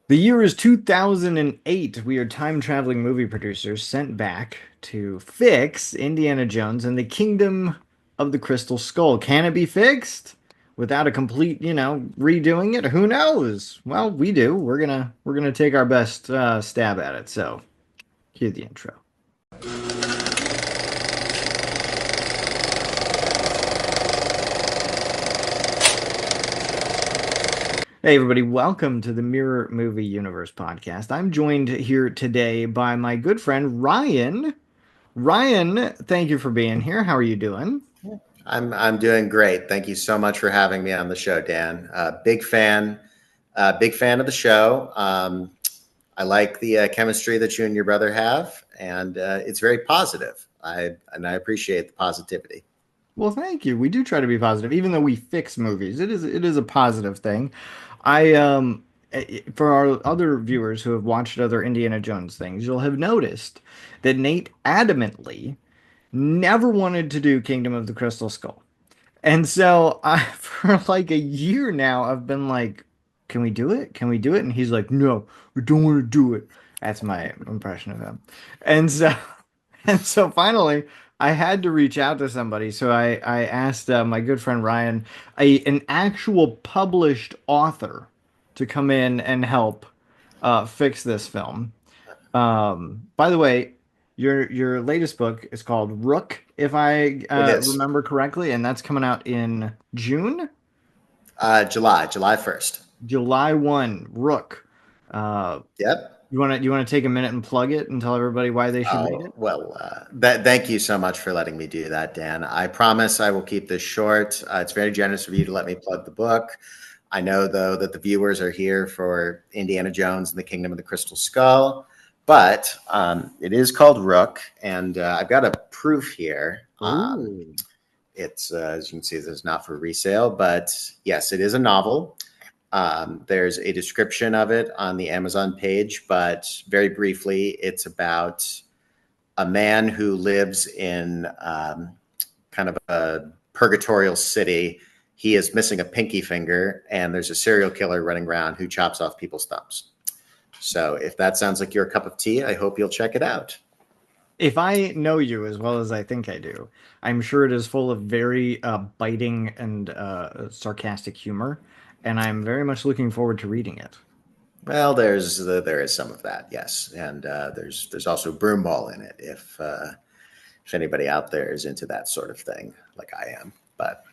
The year is 2008. We are time traveling movie producers sent back to fix Indiana Jones and the Kingdom of the Crystal Skull. Can it be fixed without a complete, redoing it? Who knows? Well, we do. We're gonna take our best stab at it. So, here's the intro. Hey, everybody, welcome to the Mirror Movie Universe podcast. I'm joined here today by my good friend Ryan. Ryan, thank you for being here. How are you doing? I'm doing great. Thank you so much for having me on the show, Dan. Big fan of the show. I like the chemistry that you and your brother have, and it's very positive. I appreciate the positivity. Well, thank you. We do try to be positive, even though we fix movies. It is a positive thing. For our other viewers who have watched other Indiana Jones things, you'll have noticed that Nate adamantly never wanted to do Kingdom of the Crystal Skull. And so I, for like a year now, I've been like, can we do it? Can we do it? And he's like, no, we don't want to do it. That's my impression of him. And so, and so finally, I had to reach out to somebody. So I asked my good friend Ryan, an actual published author, to come in and help fix this film. By the way, your latest book is called Rook, if I It is remember correctly, and that's coming out in June, July 1st. July 1. Rook. Uh, Yep. you wanna take a minute and plug it and tell everybody why they should read Oh, it? well, thank you so much for letting me do that, Dan. I promise I will keep this short. It's very generous of you to let me plug the book. I know, though, that the viewers are here for Indiana Jones and the Kingdom of the Crystal Skull, but it is called Rook, and I've got a proof here. Oh, It's, as you can see, this is not for resale, but yes, it is a novel. There's a description of it on the Amazon page, but very briefly, it's about a man who lives in kind of a purgatorial city. He is missing a pinky finger, and there's a serial killer running around who chops off people's thumbs. So if that sounds like your cup of tea, I hope you'll check it out. if I know you as well as I think I do, I'm sure it is full of very biting and sarcastic humor, and I'm very much looking forward to reading it. Well, there is some of that, yes, and there's also broomball in it if anybody out there is into that sort of thing, like I am. But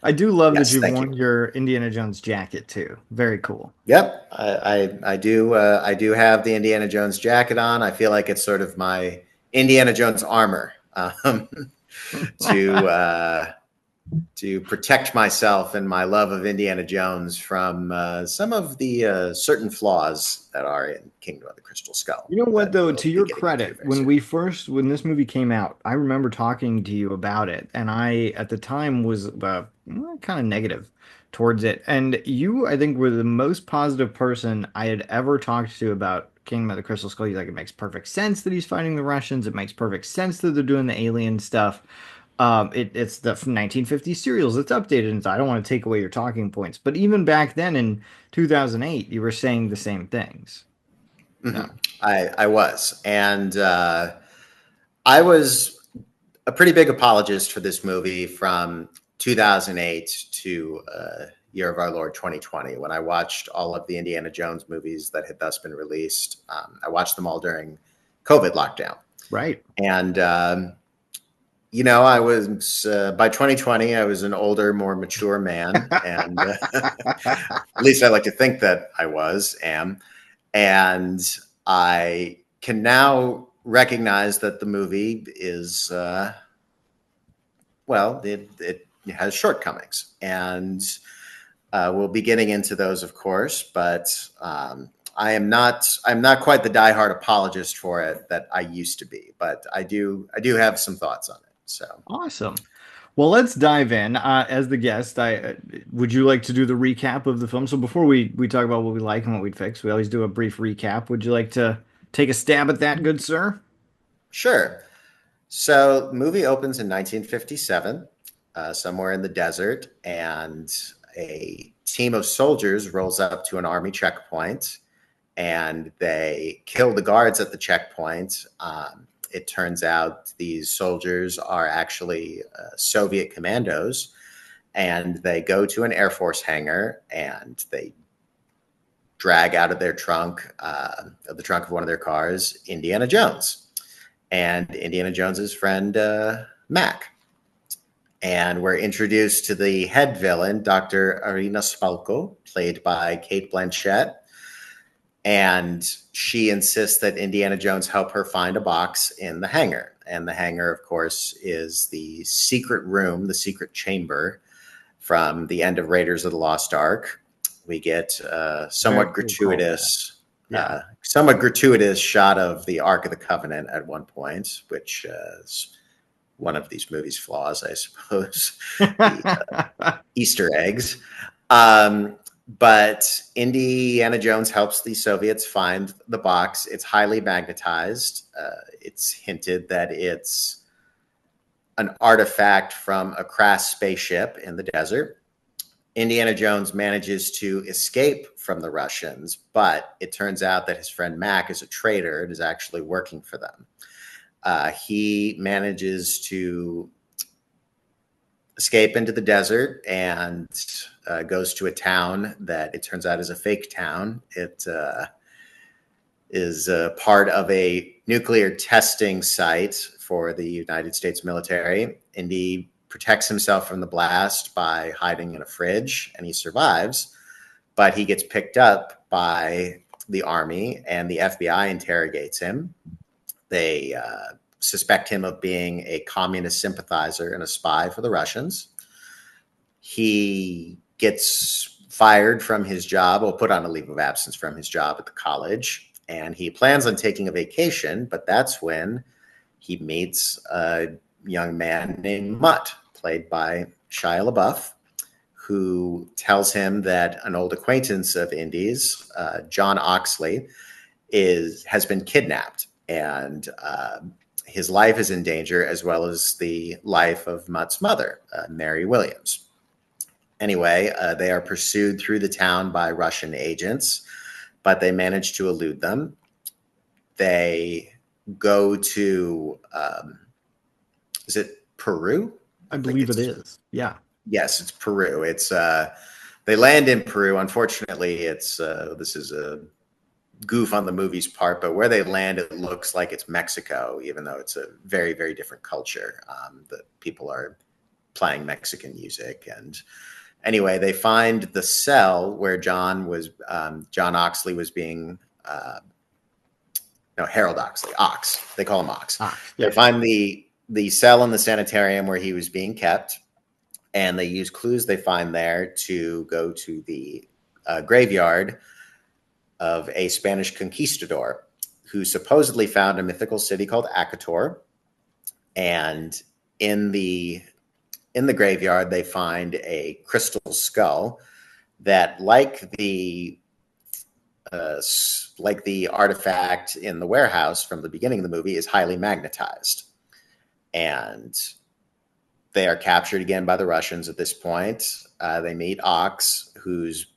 I do love that yes, you've thank you. worn your Indiana Jones jacket too. Very cool. Yep, I do. I do have the Indiana Jones jacket on. I feel like it's sort of my Indiana Jones armor to to protect myself and my love of Indiana Jones from some of the certain flaws that are in Kingdom of the Crystal Skull You know what that though, we'll to be your getting into credit, very soon. when this movie came out, I remember talking to you about it, and I at the time was kind of negative towards it. And you, I think, were the most positive person I had ever talked to about Kingdom of the Crystal Skull. He's like, it makes perfect sense that he's fighting the Russians. It makes perfect sense that they're doing the alien stuff. It's the 1950s serials. It's updated, and so I don't want to take away your talking points. But even back then in 2008, you were saying the same things. Hmm. No. I was, and I was a pretty big apologist for this movie from 2008 to Year of Our Lord 2020, when I watched all of the Indiana Jones movies that had thus been released. I watched them all during COVID lockdown. Right. And, I was, by 2020, I was an older, more mature man. And at least I like to think that am. And I can now recognize that the movie is, it has shortcomings, and we'll be getting into those, of course. But I'm not quite the diehard apologist for it that I used to be. But I do have some thoughts on it. So Awesome. Well, let's dive in. As the guest, I would you like to do the recap of the film? So before we talk about what we like and what we'd fix, we always do a brief recap. Would you like to take a stab at that, good sir? sure. So the movie opens in 1957, somewhere in the desert, and a team of soldiers rolls up to an army checkpoint. and they kill the guards at the checkpoint. It turns out these soldiers are actually Soviet commandos, and they go to an Air Force hangar and they drag out of their trunk, of the trunk of one of their cars, Indiana Jones and Indiana Jones's friend Mac. And we're introduced to the head villain, Dr. Irina Spalko, played by Kate Blanchett. And she insists that Indiana Jones help her find a box in the hangar. And the hangar, of course, is the secret room, the secret chamber from the end of Raiders of the Lost Ark. We get somewhat gratuitous shot of the Ark of the Covenant at one point, which is one of these movies' flaws, I suppose. The Easter eggs. But Indiana Jones helps the Soviets find the box. It's highly magnetized. It's hinted that it's an artifact from a crashed spaceship in the desert. Indiana Jones manages to escape from the Russians, but it turns out that his friend Mac is a traitor and is actually working for them. He manages to escape into the desert and goes to a town that it turns out is a fake town. It is part of a nuclear testing site for the United States military. Indy protects himself from the blast by hiding in a fridge, and he survives, but he gets picked up by the army, and the FBI interrogates him. They suspect him of being a communist sympathizer and a spy for the Russians. He gets fired from his job, or put on a leave of absence from his job at the college, and he plans on taking a vacation, but that's when he meets a young man named Mutt, played by Shia LaBeouf, who tells him that an old acquaintance of Indy's, John Oxley, has been kidnapped, and his life is in danger, as well as the life of Mutt's mother, Mary Williams. Anyway, they are pursued through the town by Russian agents, but they manage to elude them. They go to, is it Peru? I believe it is. Yeah. Yes, it's Peru. It's they land in Peru. Unfortunately, it's this is a goof on the movie's part, but where they land, it looks like it's Mexico, even though it's a very, very different culture. The people are playing Mexican music, and anyway, they find the cell where John Oxley was being. No, Harold Oxley. Ox. They call him Ox. Yeah. They find the cell in the sanitarium where he was being kept, and they use clues they find there to go to the graveyard of a Spanish conquistador who supposedly found a mythical city called Akator. And in the graveyard, they find a crystal skull that, like the artifact in the warehouse from the beginning of the movie, is highly magnetized. And they are captured again by the Russians at this point. They meet Ox, whose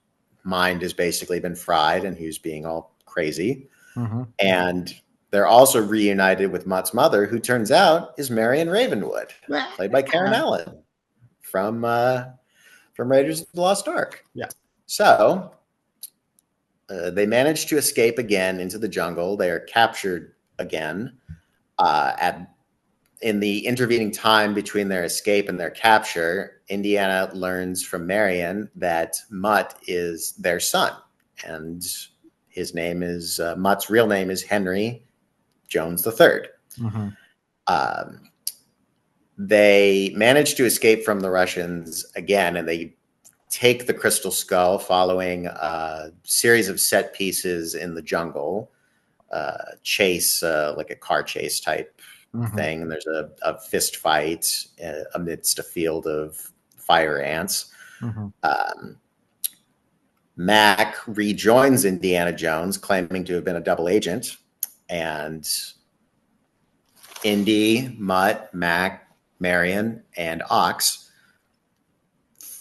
mind has basically been fried and who's being all crazy. Mm-hmm. And they're also reunited with Mutt's mother, who turns out is Marion Ravenwood, played by Karen Allen from Raiders of the Lost Ark. Yeah. So they manage to escape again into the jungle. They are captured again in the intervening time between their escape and their capture. Indiana learns from Marion that Mutt is their son, and his name is Mutt's real name is Henry Jones III. Mm-hmm. They manage to escape from the Russians again, and they take the crystal skull following a series of set pieces in the jungle, chase, like a car chase type thing. And there's a fist fight amidst a field of fire ants. Mac rejoins Indiana Jones, claiming to have been a double agent. And Indy, Mutt, Mac, Marion, and Ox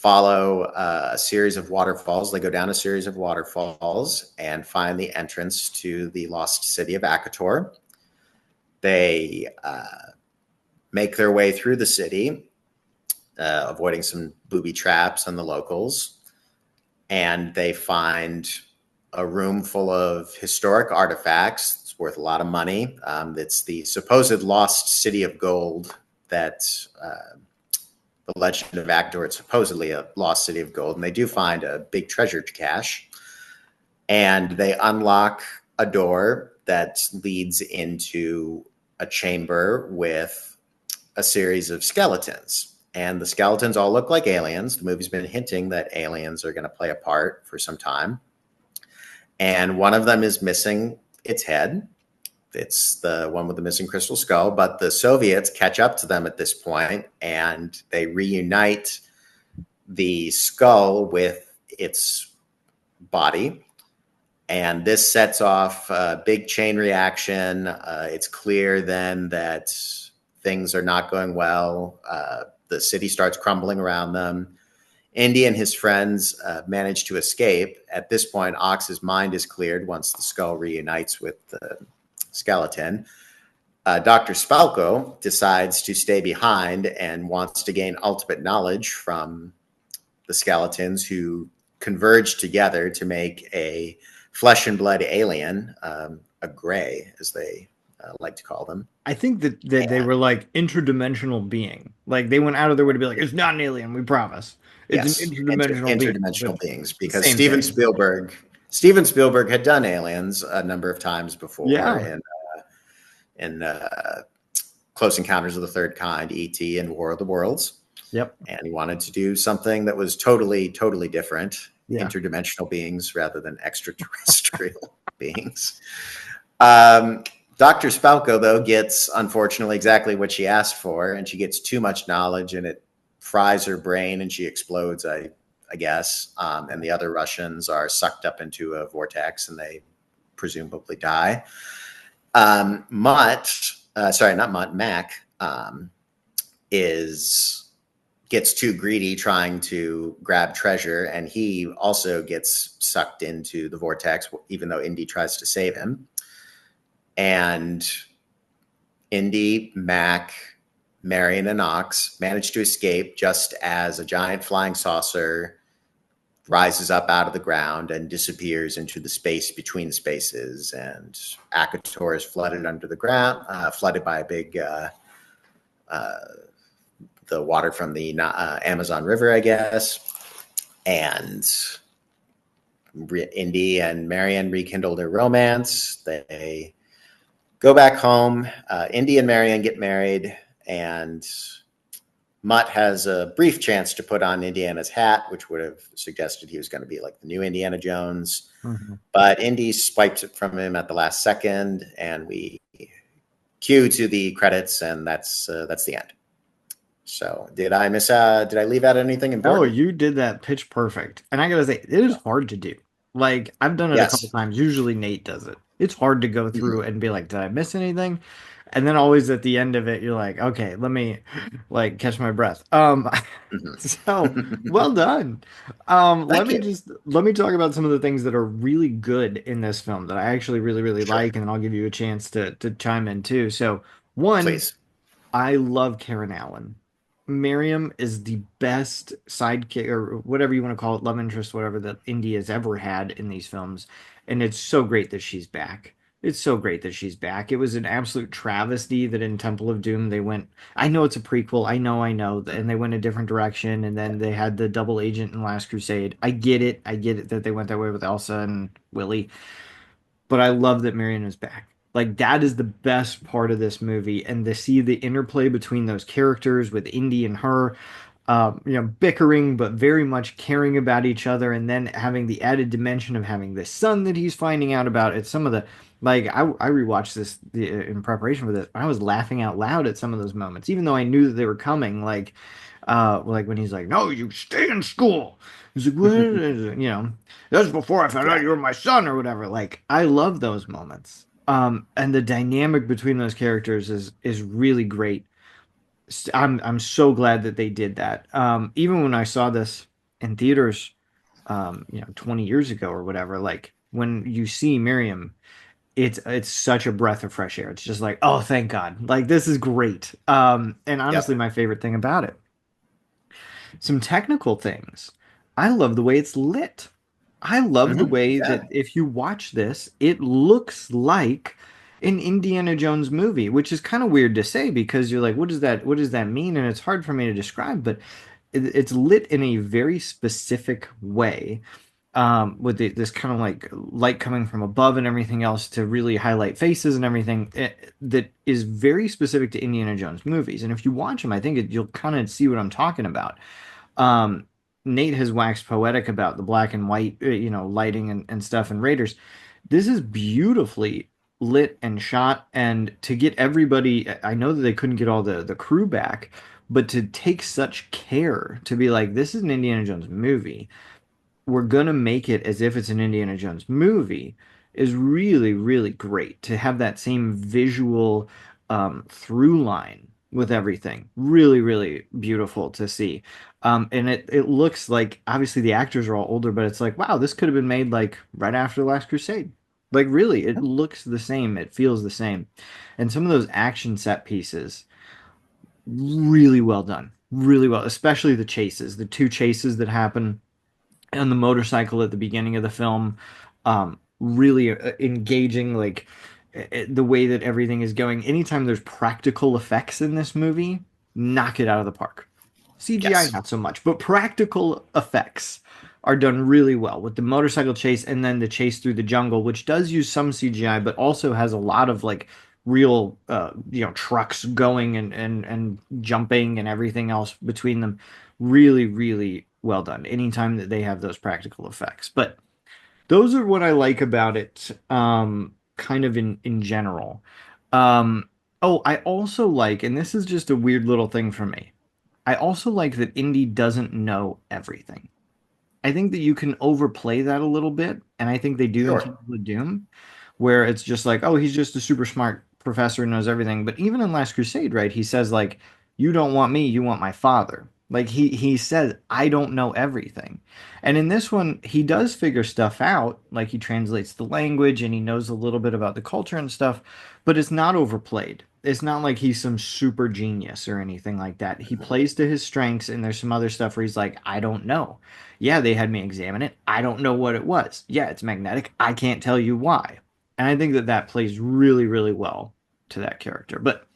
follow a series of waterfalls. They go down a series of waterfalls and find the entrance to the lost city of Akator. They make their way through the city, avoiding some booby traps and the locals, and they find a room full of historic artifacts. It's worth a lot of money. It's the supposed lost city of gold that the legend of Akdor. It's supposedly a lost city of gold, and they do find a big treasure cache. And they unlock a door that leads into a chamber with a series of skeletons. And the skeletons all look like aliens. The movie's been hinting that aliens are going to play a part for some time. And one of them is missing its head. It's the one with the missing crystal skull, but the Soviets catch up to them at this point and they reunite the skull with its body. And this sets off a big chain reaction. It's clear then that things are not going well. The city starts crumbling around them. Indy and his friends manage to escape. At this point, Ox's mind is cleared once the skull reunites with the skeleton. Dr. Spalko decides to stay behind and wants to gain ultimate knowledge from the skeletons who converge together to make a flesh and blood alien, a gray, as they like to call them. I think that they were like interdimensional being. Like they went out of their way to be like, it's not an alien, we promise. It's an Yes, interdimensional being. interdimensional But beings, because same thing. Steven Spielberg had done aliens a number of times before Yeah. in Close Encounters of the Third Kind, E.T., and War of the Worlds. Yep. And he wanted to do something that was totally different, Yeah. interdimensional beings rather than extraterrestrial beings. Dr. Spalko, though, gets, unfortunately, exactly what she asked for, and she gets too much knowledge, and it fries her brain, and she explodes, I guess. And the other Russians are sucked up into a vortex, and they presumably die. Mac, gets too greedy trying to grab treasure, and he also gets sucked into the vortex, even though Indy tries to save him. And Indy, Mac, Marion, and Ox manage to escape just as a giant flying saucer rises up out of the ground and disappears into the space between spaces. And Akator is flooded under the ground, flooded by a big, the water from the Amazon River, I guess. And Indy and Marion rekindle their romance. They go back home. Indy and Marion get married, and Mutt has a brief chance to put on Indiana's hat, which would have suggested he was going to be like the new Indiana Jones. Mm-hmm. But Indy swipes it from him at the last second, and we cue to the credits, and that's the end. So did I leave out anything Oh, important? you did that pitch perfect. And I gotta say, it is hard to do. Like, I've done it a couple Yes. times. Usually Nate does it. It's hard to go through Mhm. and be like, did I miss anything? And then always at the end of it, you're like, okay, let me like catch my breath. So Mhm. well done. Thank you. Let me talk about some of the things that are really good in this film that I actually really, really Sure. like, and then I'll give you a chance to chime in too. So one, Please. I love Karen Allen. Miriam is the best sidekick or whatever you want to call it, love interest, whatever that India's ever had in these films. And it's so great that she's back. It's so great that she's back. It was an absolute travesty that in Temple of Doom they went. I know it's a prequel. I know, and they went a different direction. And then they had the double agent in Last Crusade. I get it. I get it that they went that way with Elsa and Willie, but I love that Marion is back. Like that is the best part of this movie, and to see the interplay between those characters with Indy and her, bickering but very much caring about each other, and then having the added dimension of having this son that he's finding out about. It's some of the like I rewatched this in preparation for this. I was laughing out loud at some of those moments, even though I knew that they were coming. Like when he's like, "No, you stay in school." He's like, "What?" That's before I found out Yeah. you were my son or whatever. Like, I love those moments. And the dynamic between those characters is really great. I'm so glad that they did that. Even when I saw this. in theaters, 20 years ago or whatever, like when you see Miriam, it's such a breath of fresh air. It's just like, oh, thank God. Like this is great. And honestly, Yep. my favorite thing about it. Some technical things. I love the way it's lit. I love the way that Yeah. if you watch this, it looks like an Indiana Jones movie, which is kind of weird to say because you're like, what does that mean? And it's hard for me to describe, but it's lit in a very specific way, with this kind of like light coming from above and everything else to really highlight faces and everything, that is very specific to Indiana Jones movies. And if you watch them, I think you'll kind of see what I'm talking about. Um, Nate has waxed poetic about the black and white, lighting and stuff in Raiders. This is beautifully lit and shot, and to get everybody, I know that they couldn't get all the crew back, but to take such care to be like, this is an Indiana Jones movie, we're gonna make it as if it's an Indiana Jones movie, is really, really great to have that same visual through line with everything. Really, really beautiful to see. And it looks like obviously the actors are all older, but it's like, wow, this could have been made like right after The Last Crusade. Like really, it looks the same, it feels the same. And some of those action set pieces, really well done. Really well, especially the chases, the two chases that happen on the motorcycle at the beginning of the film, really engaging, like the way that everything is going. Anytime there's practical effects in this movie, knock it out of the park. CGI, Yes. not so much, but practical effects are done really well with the motorcycle chase and then the chase through the jungle, which does use some CGI, but also has a lot of like real, trucks going and jumping and everything else between them. Really, really well done. Anytime that they have those practical effects, but those are what I like about it, kind of in general. Oh, I also like, and this is just a weird little thing for me. I also like that Indy doesn't know everything. I think that you can overplay that a little bit, and I think they do in Sure. Temple of Doom, where it's just like, oh, he's just a super smart professor who knows everything. But even in Last Crusade, right, he says like, you don't want me, you want my father. Like he says, I don't know everything. And in this one, he does figure stuff out, like he translates the language and he knows a little bit about the culture and stuff, but it's not overplayed. It's not like he's some super genius or anything like that. He plays to his strengths, and there's some other stuff where he's like, I don't know. Yeah, they had me examine it. I don't know what it was. Yeah, it's magnetic. I can't tell you why. And I think that that plays really, really well to that character. But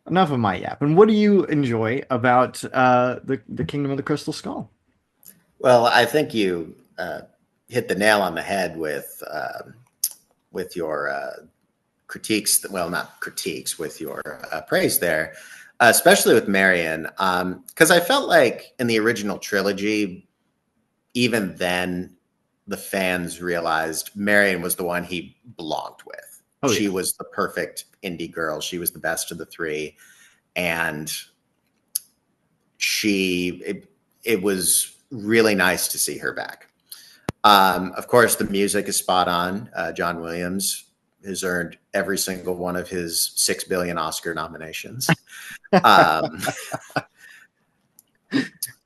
enough of my yap. And what do you enjoy about the Kingdom of the Crystal Skull? Well, I think you hit the nail on the head with your critiques. Well, not critiques, with your praise there, especially with Marion, because I felt like in the original trilogy, even then, the fans realized Marion was the one he belonged with. Oh She yeah. was the perfect indie girl. She was the best of the three, and it was really nice to see her back. Of course, the music is spot on. John Williams has earned every single one of his 6 billion Oscar nominations. Um,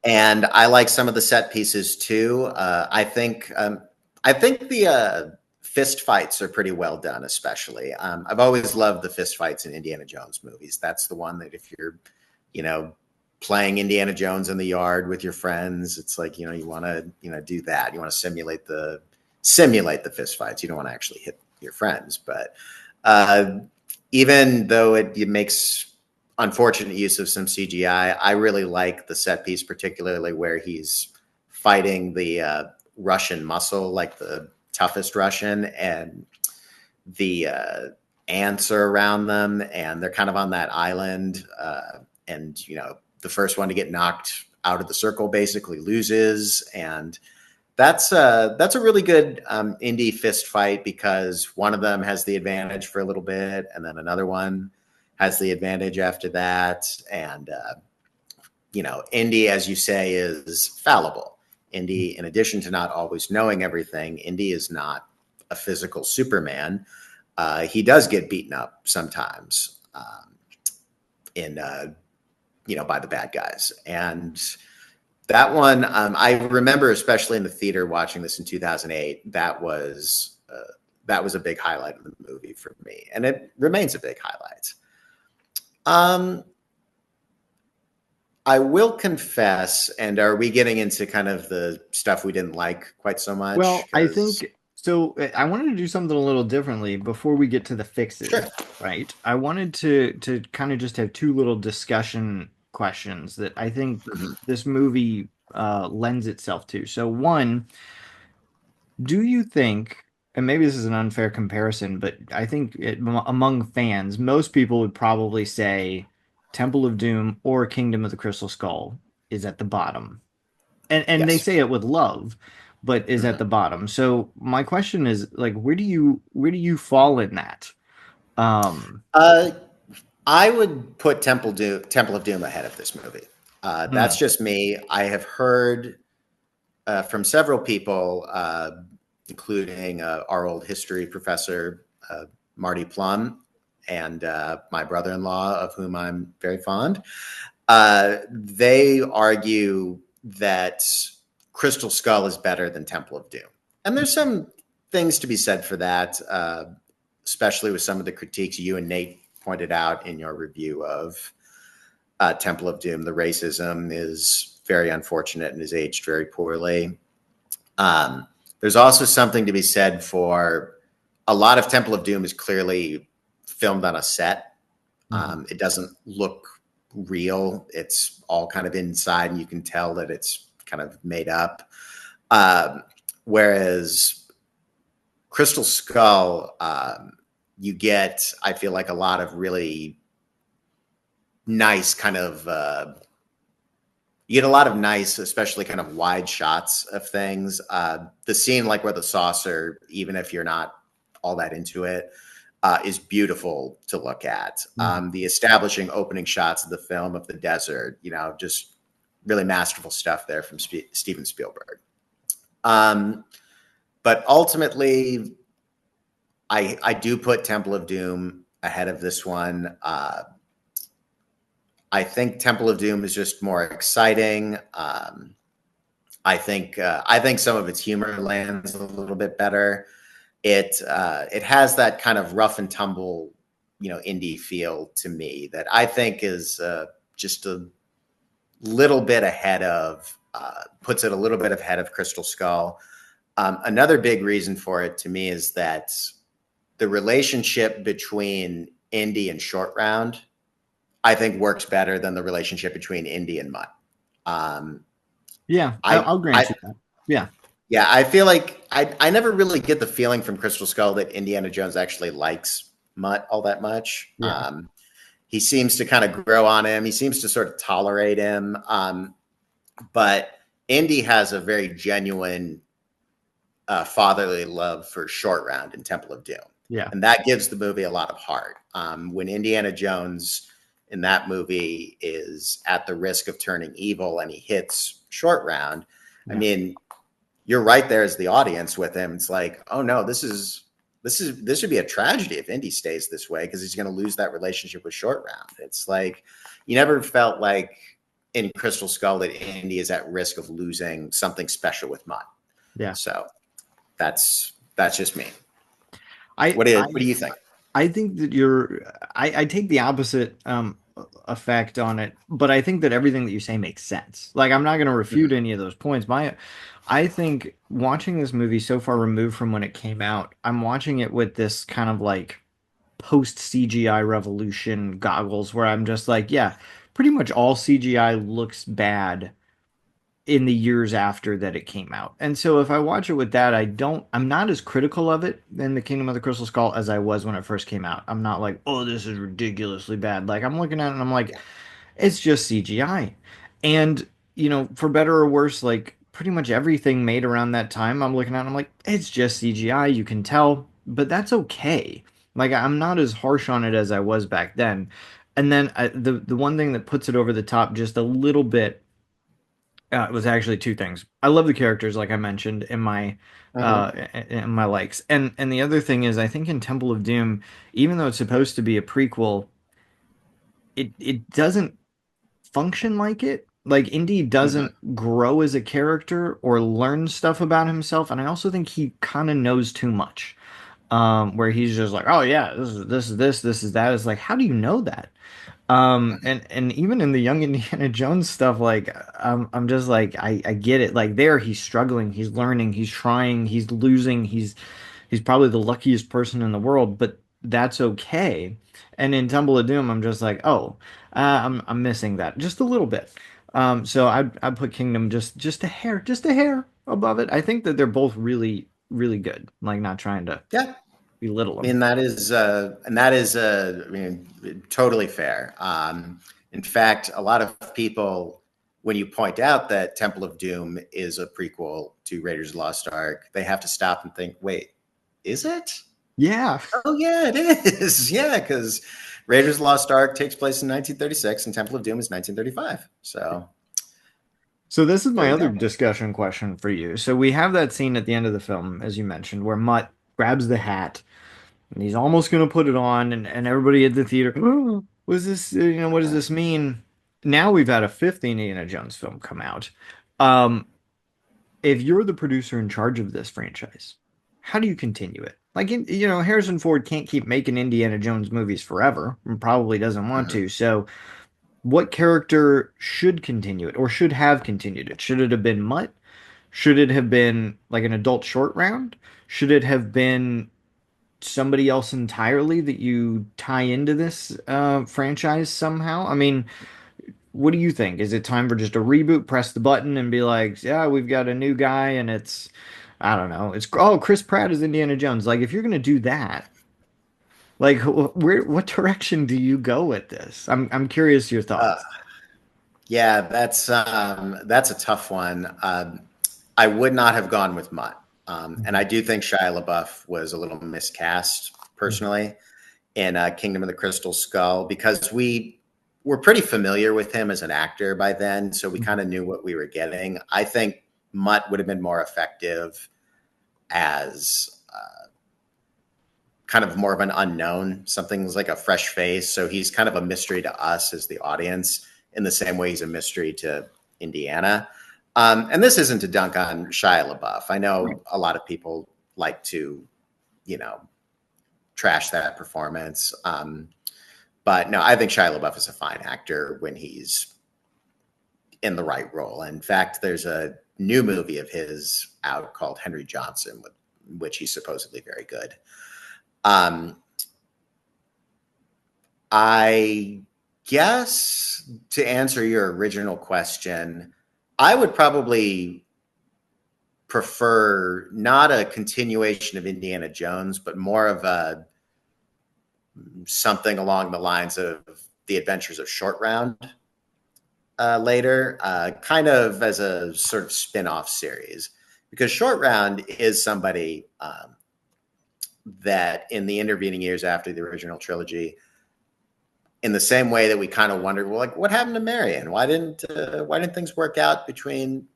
and I like some of the set pieces too. I think the fist fights are pretty well done, especially. I've always loved the fist fights in Indiana Jones movies. That's the one that if you're, you know, playing Indiana Jones in the yard with your friends, it's like, you want to, do that. You want to simulate the fist fights. You don't want to actually hit your friends, but uh, even though it makes unfortunate use of some CGI, I really like the set piece, particularly where he's fighting the Russian muscle, like the toughest Russian, and the ants are around them, and they're kind of on that island. And the first one to get knocked out of the circle basically loses, and that's a really good indie fist fight because one of them has the advantage for a little bit, and then another one has the advantage after that. And Indy, as you say, is fallible. Indy, in addition to not always knowing everything, Indy is not a physical Superman. He does get beaten up sometimes in by the bad guys, and That one, I remember, especially in the theater, watching this in 2008. That was a big highlight of the movie for me, and it remains a big highlight. Um, I will confess, and are we getting into kind of the stuff we didn't like quite so much? Well, I Because think so. I wanted to do something a little differently before we get to the sure. fixes, right? I wanted to kind of just have two little discussion questions that I think Mhm. this movie lends itself to. So, one, do you think, and maybe this is an unfair comparison, but I think among fans, most people would probably say Temple of Doom or Kingdom of the Crystal Skull is at the bottom. And they Yes. say it with love, but is at Mhm. the bottom. So my question is like where do you fall in that? Um Uh, I would put Temple of Doom ahead of this movie. hmm, That's just me. I have heard from several people, including our old history professor, Marty Plum, and my brother in law, of whom I'm very fond. They argue that Crystal Skull is better than Temple of Doom. And there's some things to be said for that, especially with some of the critiques you and Nate pointed out in your review of Temple of Doom. The racism is very unfortunate and is aged very poorly. Um, there's also something to be said for a lot of Temple of Doom is clearly filmed on a set. mhm. It doesn't look real. It's all kind of inside, and you can tell that it's kind of made up. Um, whereas Crystal Skull, you get, I feel like, a lot of really nice kind of you get a lot of nice, especially kind of wide shots of things. The scene, like where the saucer, even if you're not all that into it, is beautiful to look at. Mhm. The establishing opening shots of the film of the desert, just really masterful stuff there from Steven Spielberg. Um, but ultimately, I do put Temple of Doom ahead of this one. I think Temple of Doom is just more exciting. I think some of its humor lands a little bit better. It has that kind of rough and tumble, indie feel to me that I think is just a little bit ahead of puts it a little bit ahead of Crystal Skull. Another big reason for it to me is that the relationship between Indy and Short Round, I think, works better than the relationship between Indy and Mutt. Um, Yeah, I, I'll I grant you that. Yeah. Yeah, I feel like I never really get the feeling from Crystal Skull that Indiana Jones actually likes Mutt all that much. Yeah. He seems to kind of grow on him. He seems to sort of tolerate him. But Indy has a very genuine fatherly love for Short Round in Temple of Doom. Yeah. And that gives the movie a lot of heart. When Indiana Jones in that movie is at the risk of turning evil and he hits Short Round, I Yeah. mean, you're right there as the audience with him. It's like, oh no, this should be a tragedy if Indy stays this way because he's going to lose that relationship with Short Round. It's like you never felt like in Crystal Skull that Indy is at risk of losing something special with Mutt. Yeah. So that's just me. I I What do you think? I think that I take the opposite effect on it, but I think that everything that you say makes sense. Like I'm not going to refute Mhm. any of those points. I think watching this movie so far removed from when it came out, I'm watching it with this kind of like post CGI revolution goggles where I'm just like, yeah, pretty much all CGI looks bad in the years after that it came out. And so if I watch it with that, I'm not as critical of it in the Kingdom of the Crystal Skull as I was when it first came out. I'm not like, oh, this is ridiculously bad. Like I'm looking at it and I'm like, Yeah. it's just CGI. And, for better or worse, like pretty much everything made around that time, I'm looking at it and I'm like, it's just CGI, you can tell, but that's okay. Like I'm not as harsh on it as I was back then. And then the one thing that puts it over the top just a little bit it was actually two things. I love the characters, like I mentioned Mhm. in my likes, and the other thing is, I think in Temple of Doom, even though it's supposed to be a prequel, it doesn't function like it. Like Indy Mhm. doesn't grow as a character or learn stuff about himself, and I also think he kind of knows too much. Where he's just like, oh yeah, this is that. It's like, how do you know that? And even in the young Indiana Jones stuff, like I'm just like I get it. Like there, he's struggling, he's learning, he's trying, he's losing, he's probably the luckiest person in the world, but that's okay. And in Temple of Doom, I'm just like, oh, I'm missing that just a little bit. So I'd put Kingdom just a hair above it. I think that they're both really good. Like not trying to Yeah, belittle I them. mean that is I mean totally fair. In fact, a lot of people, when you point out that Temple of Doom is a prequel to Raiders of the Lost Ark, they have to stop and think, wait, is it? Yeah. Oh yeah, it is. Yeah, because Raiders of the Lost Ark takes place in 1936 and Temple of Doom is 1935. So So this is there my you other go. discussion question for you. So we have that scene at the end of the film, as you mentioned, where Mutt grabs the hat and he's almost going to put it on, and everybody at the theater, oh, was this, what does this mean? Now we've had a fifth Indiana Jones film come out. Um, if you're the producer in charge of this franchise, how do you continue it? Like, Harrison Ford can't keep making Indiana Jones movies forever, and probably doesn't want Mhm. to. So what character should continue it or should have continued it? Should it have been Mutt? Should it have been like an adult short round? Should it have been somebody else entirely that you tie into this franchise somehow? I mean, what do you think? Is it time for just a reboot, press the button and be like, yeah, we've got a new guy and I don't know, oh, Chris Pratt is Indiana Jones. Like, if you're going to do that, like, what direction do you go with this? I'm curious your Uh, thoughts. yeah, that's a tough one. I would not have gone with Mutt, and I Mhm. do think Shia LaBeouf was a little miscast personally in Kingdom of the Crystal Skull because we were pretty familiar with him as an actor by then, so we kind Mhm. of knew what we were getting. I think Mutt would have been more effective as kind of more of an unknown. Something's like a fresh face, so he's kind of a mystery to us as the audience, in the same way he's a mystery to Indiana. And this isn't to dunk on Shia LaBeouf. I Right. know a lot of people like to, you know, trash that performance. But no, I think Shia LaBeouf is a fine actor when he's in the right role. In fact, there's a new movie of his out called Henry Johnson, with which he's supposedly very good. Um, I guess to answer your original question, I would probably prefer not a continuation of Indiana Jones, but more of a something along the lines of the Adventures of Short Round later, kind of as a sort of spin-off series, because Short Round is somebody that in the intervening years after the original trilogy, in the same way that we kind of wondered, well, like what happened to Marion? Why didn't things work out between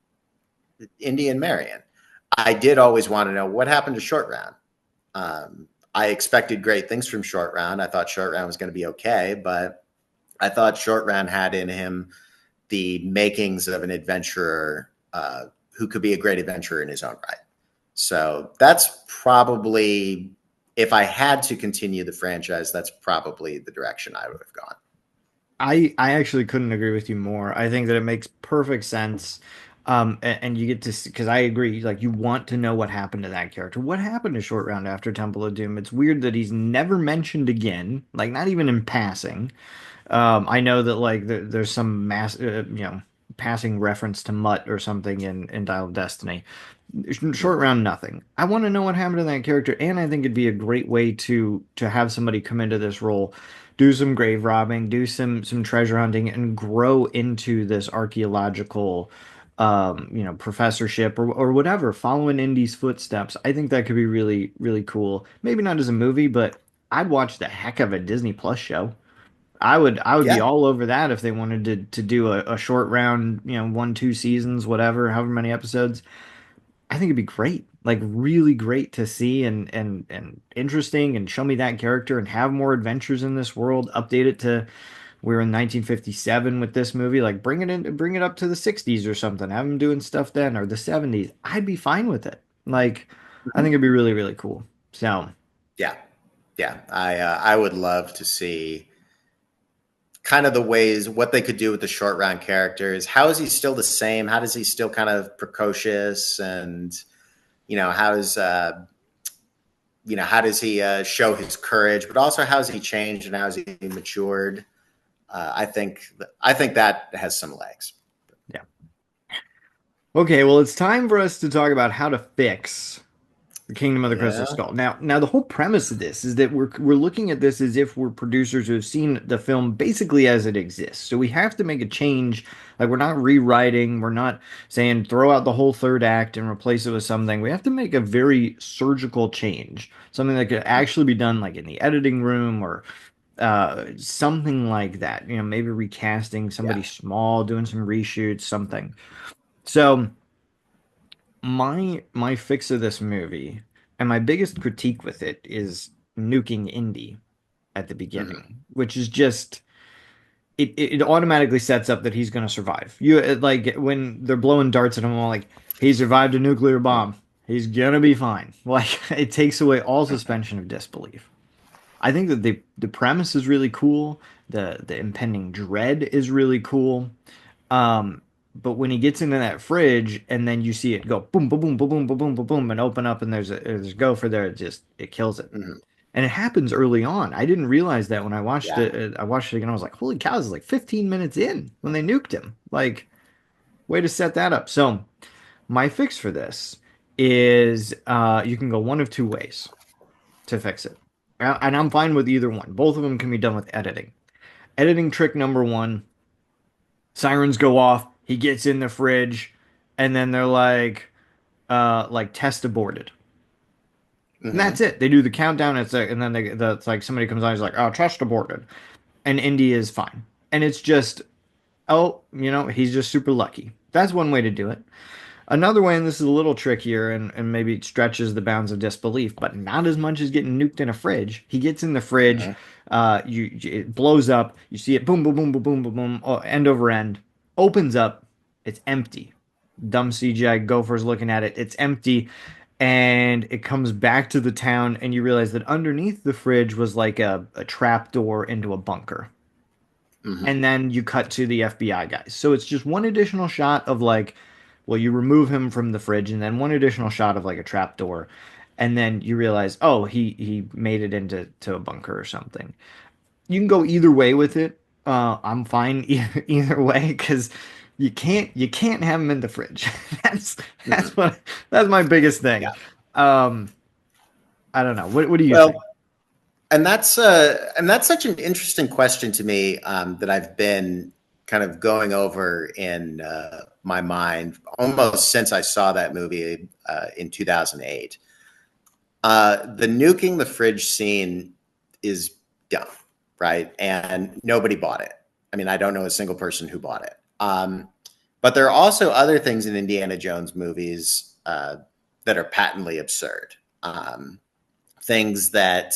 Indy and Marion? I did always want to know what happened to Short Round. I expected great things from Short Round. I thought Short Round was going to be okay, but I thought Short Round had in him the makings of an adventurer who could be a great adventurer in his own right. So that's probably, if I had to continue the franchise, that's probably the direction I would have gone. I actually couldn't agree with you more. I think that it makes perfect sense. And you get to see, because I agree, like you want to know what happened to that character. What happened to Short Round after Temple of Doom? It's weird that he's never mentioned again, like not even in passing. I know that like there's some passing reference to Mutt or something in Dial of Destiny. Short Mhm. round, nothing. I want to know what happened to that character, and I think it'd be a great way to have somebody come into this role, do some grave robbing, do some treasure hunting, and grow into this archaeological, professorship or whatever, following Indy's footsteps. I think that could be really cool. Maybe not as a movie, but I'd watch the heck of a Disney Plus show. I would be Yeah, all over that if they wanted to do a short round, 1, 2 seasons, whatever, however many episodes. I think it'd be great. Like really great to see and interesting and show me that character and have more adventures in this world, update it to we're in 1957 with this movie. Like, bring it up to the 60s or something. Have them doing stuff then, or the 70s. I'd be fine with it. Like, I think it'd be really, really cool. So, Yeah, yeah. I would love to see kind of the ways what they could do with the short round characters. How is he still the same? How does he still kind of precocious and how does he show his courage, but also how has he changed and how has he matured? I think that has some legs. yeah. Okay, well, it's time for us to talk about how to fix the Kingdom of the Crystal Yeah. Skull. Now the whole premise of this is that we're looking at this as if we're producers who have seen the film basically as it exists. So we have to make a change. Like, we're not rewriting, we're not saying throw out the whole third act and replace it with something. We have to make a very surgical change, something that could actually be done like in the editing room or something like that. Maybe recasting Yeah. somebody small, doing some reshoots, something. So my fix of this movie and my biggest critique with it is nuking Indy at the Hmm. beginning, which is just it automatically sets up that he's going to survive. Like when they're blowing darts at him, all like he survived a nuclear bomb. He's gonna be fine. Like, it takes away all suspension of disbelief. I think that the premise is really cool. The impending dread is really cool. Um, but when he gets into that fridge and then you see it go boom, boom, boom, boom, boom, boom, boom, boom, boom, and open up and there's a gopher there, it kills it. Hmm. And it happens early on. I didn't realize that when I watched Yeah. it. I watched it again. I was like, holy cow, this is like 15 minutes in when they nuked him. Like, way to set that up. So my fix for this is you can go one of two ways to fix it. And I'm fine with either one. Both of them can be done with editing. Editing trick number one: sirens go off, he gets in the fridge, and then they're like test aborted. And that's Hmm. it. They do the countdown, and then it's like somebody comes on, he's like, oh, test aborted. And Indy is fine. And it's just, oh, he's just super lucky. That's one way to do it. Another way, and this is a little trickier and maybe it stretches the bounds of disbelief, but not as much as getting nuked in a fridge. He gets in the fridge, Hmm. it blows up, you see it boom, boom, boom, boom, boom, boom, boom, end over end, opens up, it's empty. Dumb CGI gophers looking at it, it's empty, and it comes back to the town, and you realize that underneath the fridge was like a trap door into a bunker. Hmm. And then you cut to the FBI guys. So it's just one additional shot of like, well, you remove him from the fridge, and then one additional shot of like a trap door, and then you realize, oh, he made it into a bunker or something. You can go either way with it. I'm fine either way because you can't have him in the fridge. That's Hmm. that's my biggest Yeah. thing. Um, I don't know. What do you Well, think? and that's such an interesting question to me, that I've been kind of going over in my mind almost since I saw that movie in 2008. The nuking the fridge scene is dumb, right? And nobody bought it. I mean, I don't know a single person who bought it. But there are also other things in Indiana Jones movies that are patently absurd. Things that,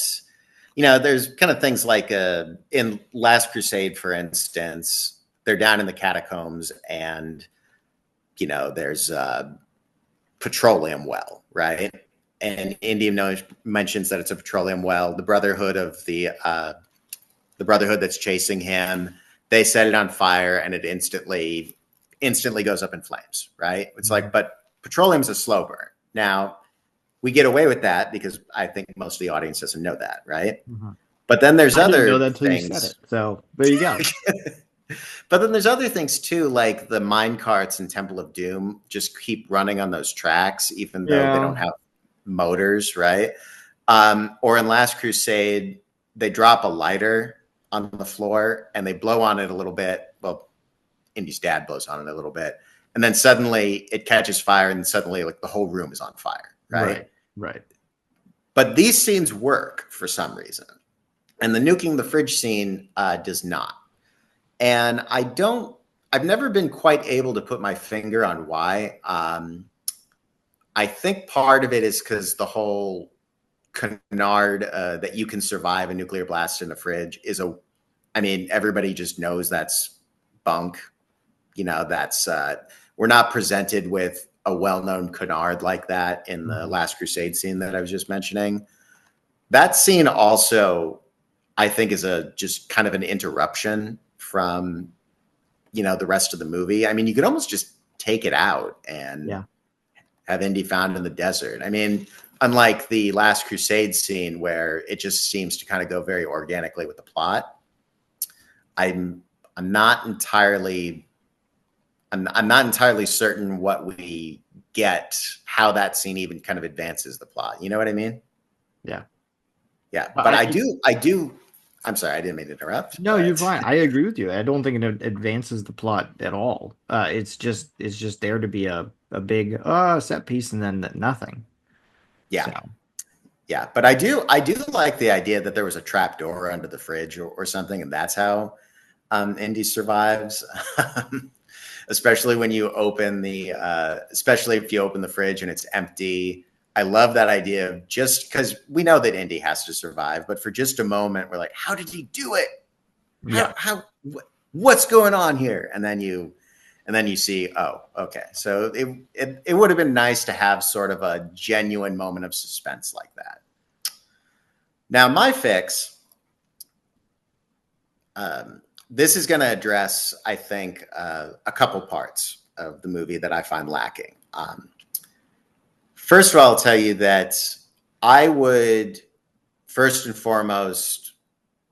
there's kind of things like in Last Crusade, for instance, they're down in the catacombs and, there's a petroleum well, right? And Indy mentions that it's a petroleum well. The Brotherhood that's chasing him, they set it on fire and it instantly goes up in flames, right? It's like, but petroleum's a slow burn. Now, we get away with that because I think most of the audience doesn't know that, right? Mhm. But then there's I didn't know other that till you said it. things. So there you go. But then there's other things too, like the mine carts in Temple of Doom just keep running on those tracks, even though they Yeah. don't have motors, right? Or in Last Crusade, they drop a lighter on the floor and they blow on it a little bit. Well, Indy's dad blows on it a little bit, and then suddenly it catches fire, and suddenly like the whole room is on fire, right? Right. Right. But these scenes work for some reason, and the nuking the fridge scene does not. And I've never been quite able to put my finger on why. I think part of it is because the whole canard that you can survive a nuclear blast in a fridge I mean, everybody just knows that's bunk. That's we're not presented with a well-known canard like that in the Mhm. Last Crusade scene that I was just mentioning. That scene also, I think, is a just kind of an interruption from the rest of the movie. I mean, you could almost just take it out and Yeah. have Indy found in the desert. I mean, unlike the Last Crusade scene where it just seems to kind of go very organically with the plot, I'm I'm not entirely I'm not entirely certain what we get, how that scene even kind of advances the plot. You know what I mean? Yeah. Yeah, but I I do. I'm sorry, I didn't mean to interrupt, No, you're but fine. I agree with you. I don't think it advances the plot at all. It's just there to be a big set piece and then nothing. yeah, So yeah. But I do like the idea that there was a trap door under the fridge or something, and that's how Indy survives. Especially when you open especially if you open the fridge and it's empty. I love that idea of just because we know that Indy has to survive, but for just a moment, we're like, how did he do it? yeah. What's going on here? And then you see, oh, okay. So it would have been nice to have sort of a genuine moment of suspense like that. Now, my fix, this is going to address, I think, a couple parts of the movie that I find lacking. First of all, I'll tell you that I would first and foremost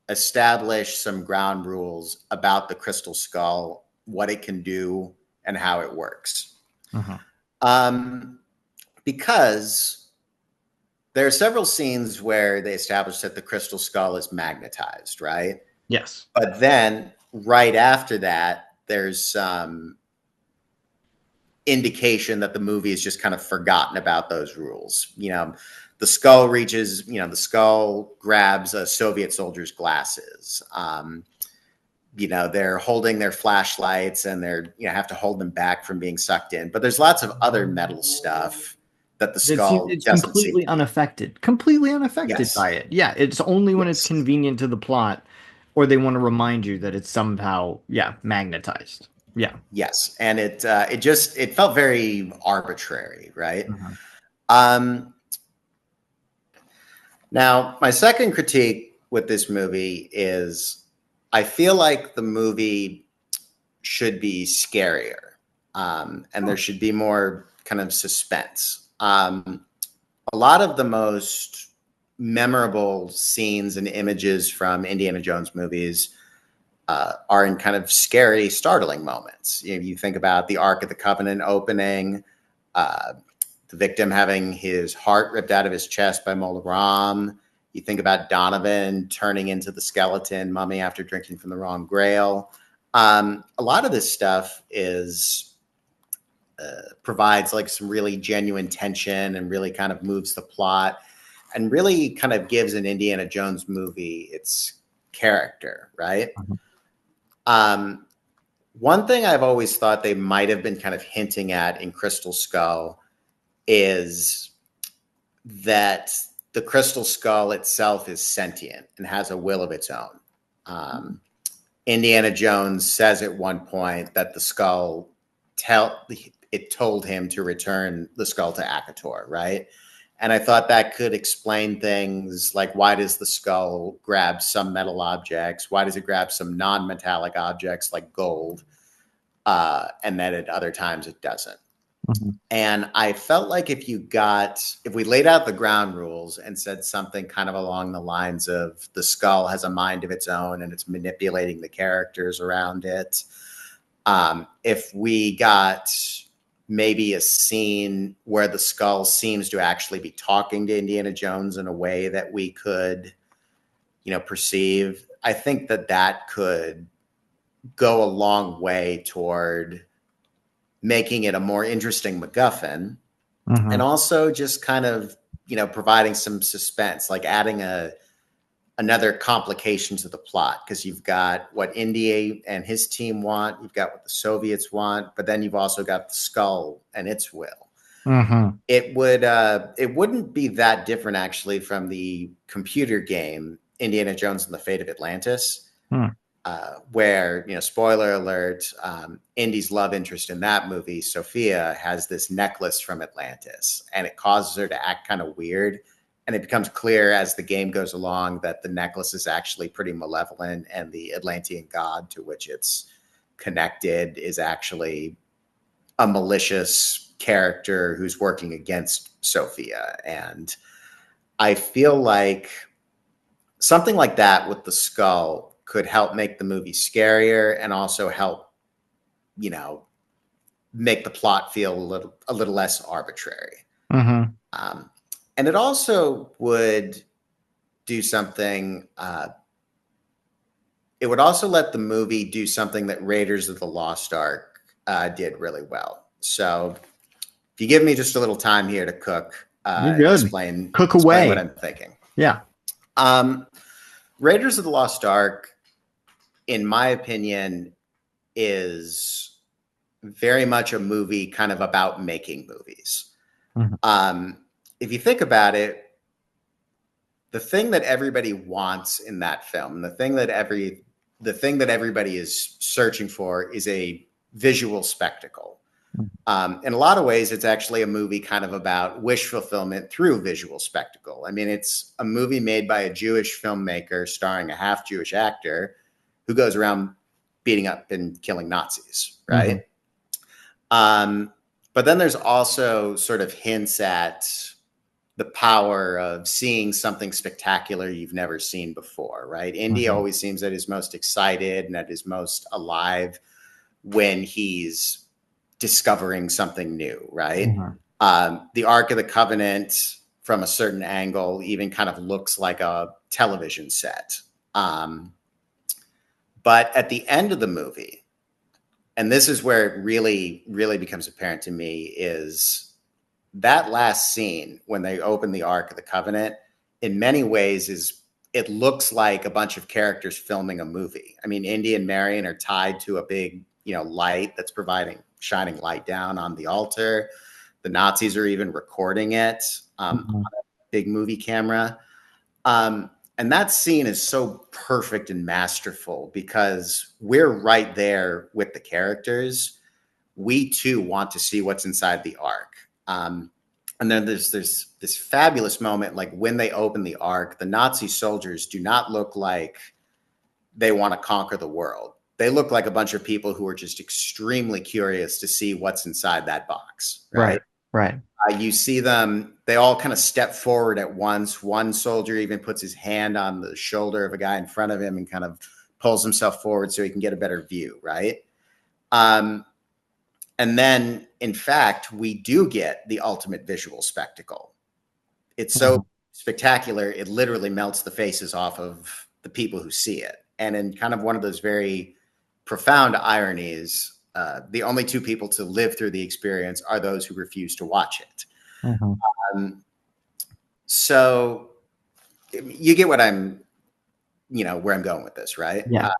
establish some ground rules about the crystal skull, what it can do, and how it works. Uh-huh. Um, because there are several scenes where they establish that the crystal skull is magnetized, right? Yes. But then right after that, there's some indication that the movie has just kind of forgotten about those rules. The skull grabs a Soviet soldier's glasses. They're holding their flashlights and they're, have to hold them back from being sucked in. But there's lots of other metal stuff that the skull It's doesn't seem completely to be. unaffected. Completely unaffected by Yes. it. Yeah, it's only when it's Yes. convenient to the plot or they want to remind you that it's somehow, yeah, magnetized. Yeah. Yes. And it felt very arbitrary, right? Uh-huh. Um, Now, my second critique with this movie is I feel like the movie should be scarier, and there Oh. should be more kind of suspense. A lot of the most memorable scenes and images from Indiana Jones movies are in kind of scary, startling moments. You think about the Ark of the Covenant opening, uh, the victim having his heart ripped out of his chest by Mola Ram. You think about Donovan turning into the skeleton mummy after drinking from the wrong grail. A lot of this stuff provides like some really genuine tension and really kind of moves the plot and really kind of gives an Indiana Jones movie its character, right? Uh-huh. Um, One thing I've always thought they might have been kind of hinting at in Crystal Skull is that the crystal skull itself is sentient and has a will of its own. Um, Indiana Jones says at one point that the skull told him to return the skull to Akator, right? And I thought that could explain things like why does the skull grab some metal objects? Why does it grab some non-metallic objects like gold? And then at other times it doesn't. Uh-huh. And I felt like if we laid out the ground rules and said something kind of along the lines of the skull has a mind of its own and it's manipulating the characters around it, if we got maybe a scene where the skull seems to actually be talking to Indiana Jones in a way that we could, perceive, I think that could go a long way toward making it a more interesting MacGuffin, Uh-huh. and also just kind of providing some suspense, like adding another complication to the plot because you've got what Indy and his team want, you've got what the Soviets want, but then you've also got the skull and its will. Uh-huh. It wouldn't be that different actually from the computer game Indiana Jones and the Fate of Atlantis, Huh. where, spoiler alert, Indy's love interest in that movie, Sophia, has this necklace from Atlantis, and it causes her to act kind of weird. And it becomes clear as the game goes along that the necklace is actually pretty malevolent, and the Atlantean god to which it's connected is actually a malicious character who's working against Sophia. And I feel like something like that with the skull could help make the movie scarier and also help, make the plot feel a little less arbitrary. Mm-hmm. Um, and it also would do something. It would also let the movie do something that Raiders of the Lost Ark did really well. So, if you give me just a little time here to cook You're and good. Cook explain what away. I'm thinking. Yeah. Raiders of the Lost Ark, in my opinion, is very much a movie kind of about making movies. Mm-hmm. If you think about it, the thing that everybody wants in that film, the thing that everybody is searching for, is a visual spectacle. In a lot of ways, it's actually a movie kind of about wish fulfillment through visual spectacle. I mean, it's a movie made by a Jewish filmmaker starring a half Jewish actor who goes around beating up and killing Nazis, right? But then there's also sort of hints at the power of seeing something spectacular you've never seen before, right? Indy Mm-hmm. always seems at his most excited and at his most alive when he's discovering something new, right? The Ark of the Covenant, from a certain angle, even kind of looks like a television set. But at the end of the movie, and this is where it really, really becomes apparent to me, is that last scene when they open the Ark of the Covenant, in many ways, it looks like a bunch of characters filming a movie. I mean, Indy and Marion are tied to a big, light that's shining light down on the altar. The Nazis are even recording it on a big movie camera. And that scene is so perfect and masterful because we're right there with the characters. We too want to see what's inside the Ark. And then there's this fabulous moment, like when they open the Ark, the Nazi soldiers do not look like they want to conquer the world. They look like a bunch of people who are just extremely curious to see what's inside that box, right? Right. You see them, they all kind of step forward at once. One soldier even puts his hand on the shoulder of a guy in front of him and kind of pulls himself forward so he can get a better view, right? And then, in fact, we do get the ultimate visual spectacle. It's so spectacular, it literally melts the faces off of the people who see it. And in kind of one of those very profound ironies, the only two people to live through the experience are those who refuse to watch it. So you get what where I'm going with this, right? Yeah.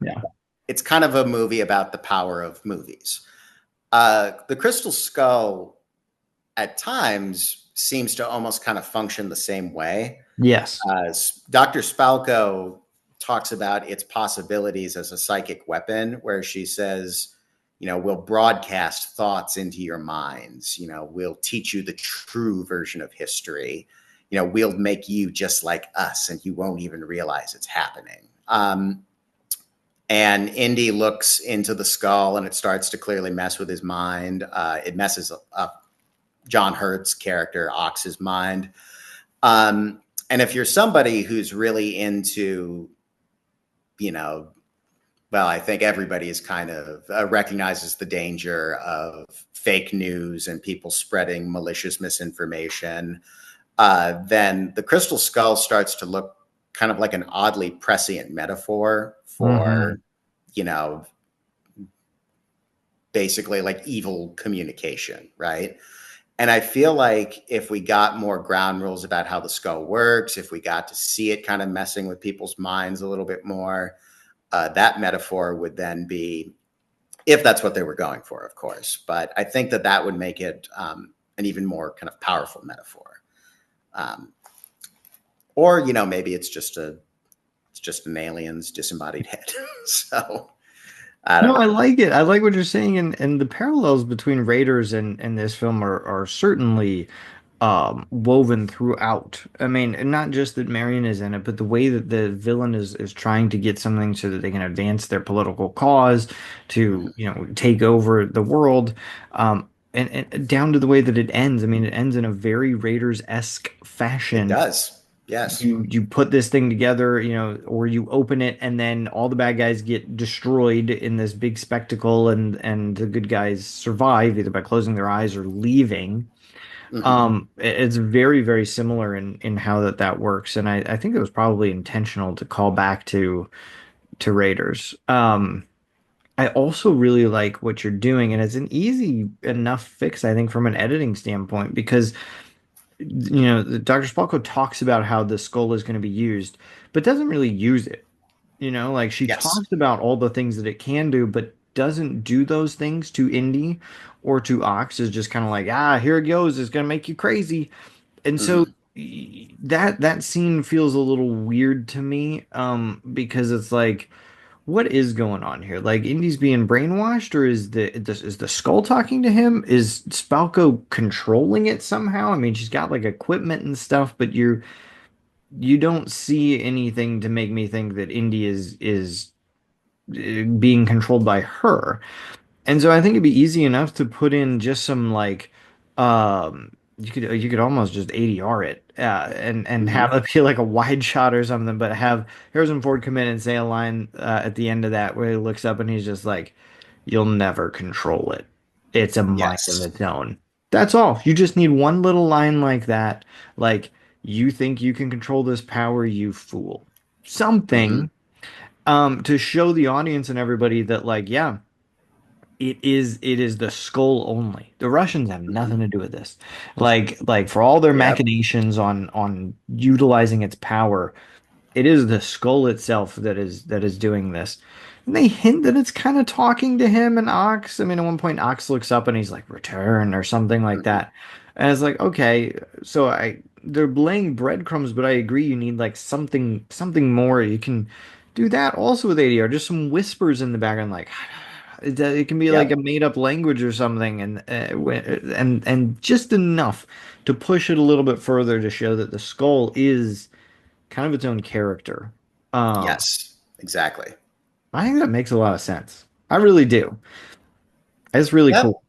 It's kind of a movie about the power of movies. The Crystal Skull at times seems to almost kind of function the same way. Yes. Dr. Spalko talks about its possibilities as a psychic weapon, where she says, we'll broadcast thoughts into your minds. We'll teach you the true version of history. We'll make you just like us and you won't even realize it's happening. And Indy looks into the skull and it starts to clearly mess with his mind. It messes up John Hurt's character, Ox's mind. And if you're somebody who's really into, I think everybody is kind of recognizes the danger of fake news and people spreading malicious misinformation, then the Crystal Skull starts to look kind of like an oddly prescient metaphor for, basically like evil communication, right? And I feel like if we got more ground rules about how the skull works, if we got to see it kind of messing with people's minds a little bit more, that metaphor would then be, if that's what they were going for, of course. But I think that would make it an even more kind of powerful metaphor. Or maybe it's just a It's just an alien's disembodied head. So I No, don't I know. like it. I like what you're saying, and the parallels between Raiders and this film are certainly woven throughout. I mean, not just that Marion is in it, but the way that the villain is trying to get something so that they can advance their political cause to, Mhm. you know, take over the world. And down to the way that it ends. I mean, it ends in a very Raiders-esque It fashion. does. Yes. You put this thing together, you know, or you open it and then all the bad guys get destroyed in this big spectacle and the good guys survive either by closing their eyes or leaving. Hmm. It's very, very similar in how that works. And I think it was probably intentional to call back to Raiders. I also really like what you're doing, and it's an easy enough fix, I think, from an editing standpoint, because you know, Dr. Spalko talks about how the skull is going to be used, but doesn't really use it. You know, like she Yes. talks about all the things that it can do, but doesn't do those things to Indy or to Ox. Is just kind of like, ah, here it goes. It's going to make you crazy. And so Hmm. that scene feels a little weird to me, because it's like, what is going on here? Like Indy's being brainwashed, or is the skull talking to him? Is Spalko controlling it somehow? I mean, she's got like equipment and stuff, but you don't see anything to make me think that Indy is being controlled by her. And so I think it'd be easy enough to put in just some like you could almost just ADR it and have Hmm. it be like a wide shot or something, but have Harrison Ford come in and say a line at the end of that where he looks up and he's just like, "You'll never control it. It's a mind of Yes. its own." That's all. You just need one little line like that, like you think you can control this power, you fool. Hmm. Something to show the audience and everybody that like, yeah, it is the skull only. The Russians have Hmm. nothing to do with this. Like for all their Yep. machinations on utilizing its power, it is the skull itself that is doing this. And they hint that it's kind of talking to him and Ox. I mean, at one point Ox looks up and he's like, "Return" or something like Hmm. that. And it's like, okay, so I they're laying breadcrumbs, but I agree you need like something more. You can do that also with ADR, just some whispers in the background, like it can be like a Yep. made up language or something, and just enough to push it a little bit further to show that the skull is kind of its own character. Um, Yes. Exactly. I think that makes a lot of sense. I really do. It's really Yep. cool.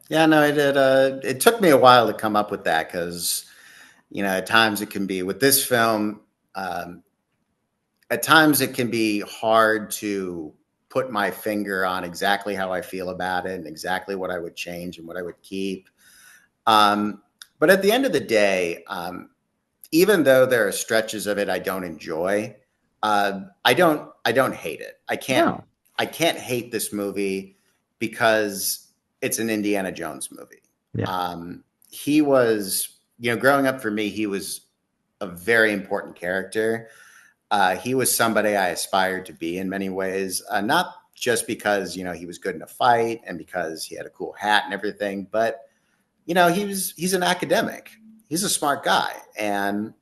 Yeah. No, it took me a while to come up with that because at times it can be with this film. Um, at times it can be hard to put my finger on exactly how I feel about it and exactly what I would change and what I would keep. Um, but at the end of the day, even though there are stretches of it I don't enjoy, I don't hate it. No. I can't hate this movie because it's an Indiana Jones movie. Yeah. He was, growing up for me, he was a very important character. He was somebody I aspired to be in many ways, not just because he was good in a fight and because he had a cool hat and everything, but he's an academic. He's a smart guy, and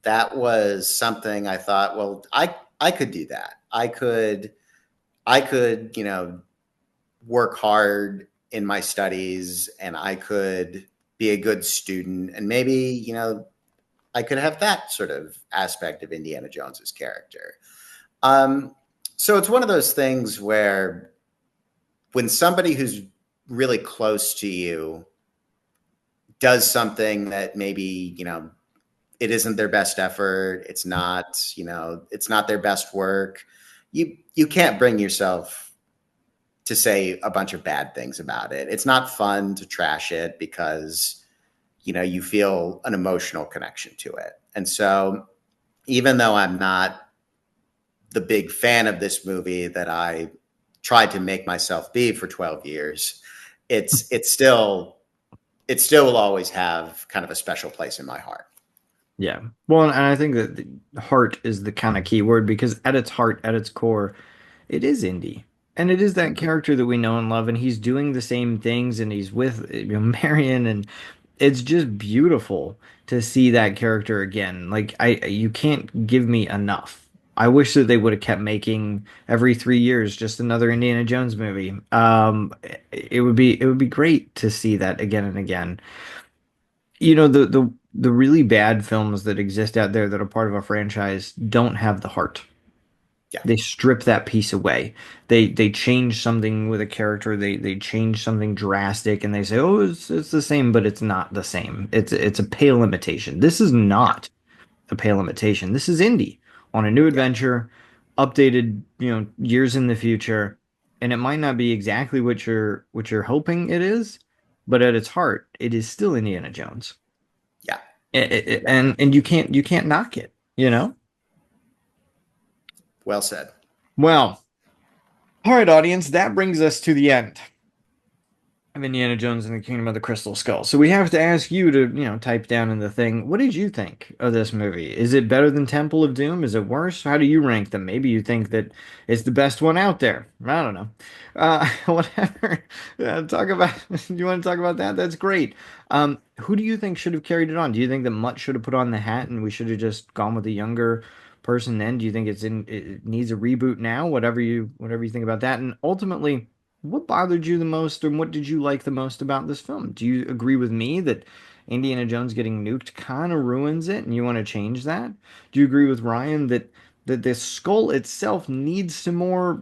that was something I thought, well, I could do that. I could work hard in my studies, and I could be a good student, and maybe I could have that sort of aspect of Indiana Jones's character. Um, so it's one of those things where when somebody who's really close to you does something that maybe it isn't their best effort, it's not their best work, you can't bring yourself to say a bunch of bad things about it. It's not fun to trash it because you feel an emotional connection to it. And so even though I'm not the big fan of this movie that I tried to make myself be for 12 years, it still will always have kind of a special place in my heart. Yeah. Well, and I think that the heart is the kind of key word because at its heart, at its core, it is Indy. And it is that Mhm. character that we know and love, and he's doing the same things, and he's with Marion, and it's just beautiful to see that character again. Like you can't give me enough. I wish that they would have kept making every 3 years just another Indiana Jones movie. It would be great to see that again and again. The really bad films that exist out there that are part of a franchise don't have the heart. Yeah, They strip that piece away. They change something with a character. They change something drastic, and they say, "Oh, it's the same," but it's not the same. It's a pale imitation. This is yeah, not a pale imitation. This is Indy on a new yeah, adventure, updated, years in the future, and it might not be exactly what you're hoping it is, but at its heart, it is still Indiana Jones. yeah. Yeah. And you can't knock it, you know? Well said. Well, all right, audience, that brings us to the end of Indiana Jones and the Kingdom of the Crystal Skull. So we have to ask you to, type down in the thing, what did you think of this movie? Is it better than Temple of Doom? Is it worse? How do you rank them? Maybe you think that it's the best one out there. I don't know. Whatever. Talk about, do you want to talk about that? That's great. Who do you think should have carried it on? Do you think that Mutt should have put on the hat and we should have just gone with a younger person then? Do you think it needs a reboot now? Whatever you think about that. And ultimately, what bothered you the most, and what did you like the most about this film? Do you agree with me that Indiana Jones getting nuked kind of ruins it, and you want to change that? Do you agree with Ryan that the skull itself needs some more,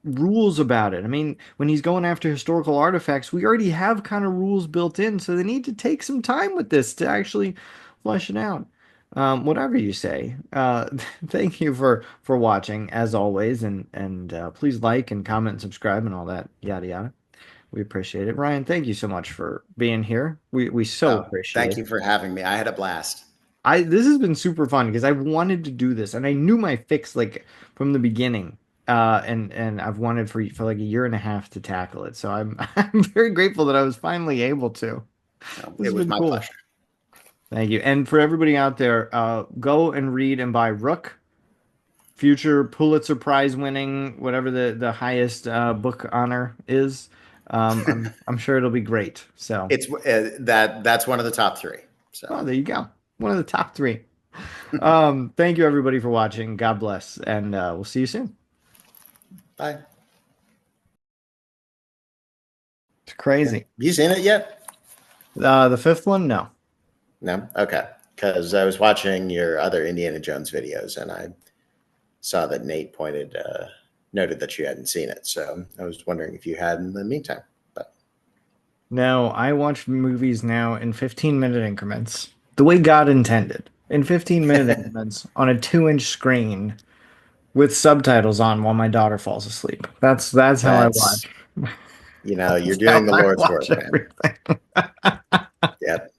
rules about it? I mean, when he's going after historical artifacts, we already have kind of rules built in, so they need to take some time with this to actually flesh it out. Whatever you say. Thank you for watching as always, and please like and comment and subscribe and all that yada yada. We appreciate it. Ryan, thank you so much for being here. We so Oh, thank appreciate you it. for having me. I had a blast. This has been super fun because I've wanted to do this and I knew my fix like from the beginning. And I've wanted for like a year and a half to tackle it. So I'm I'm very grateful that I was finally able to. This It has was been my cool. pleasure. Thank you. And for everybody out there, go and read and buy Rook, future Pulitzer Prize winning, whatever the highest book honor is. I'm sure it'll be great. So, It's that's one of the top three. So, oh, there you go. One of the top three. Thank you everybody for watching. God bless, and we'll see you soon. bye. It's Yeah. crazy. You seen it yet? The fifth one, no. No. Okay. Because I was watching your other Indiana Jones videos, and I saw that Nate noted that you hadn't seen it. So I was wondering if you had in the meantime. But No, I watch movies now in 15-minute increments, the way God intended. In 15-minute increments on a 2-inch screen with subtitles on while my daughter falls asleep. That's how I that's watch. you're That's how doing the I Lord's watch work, man. everything.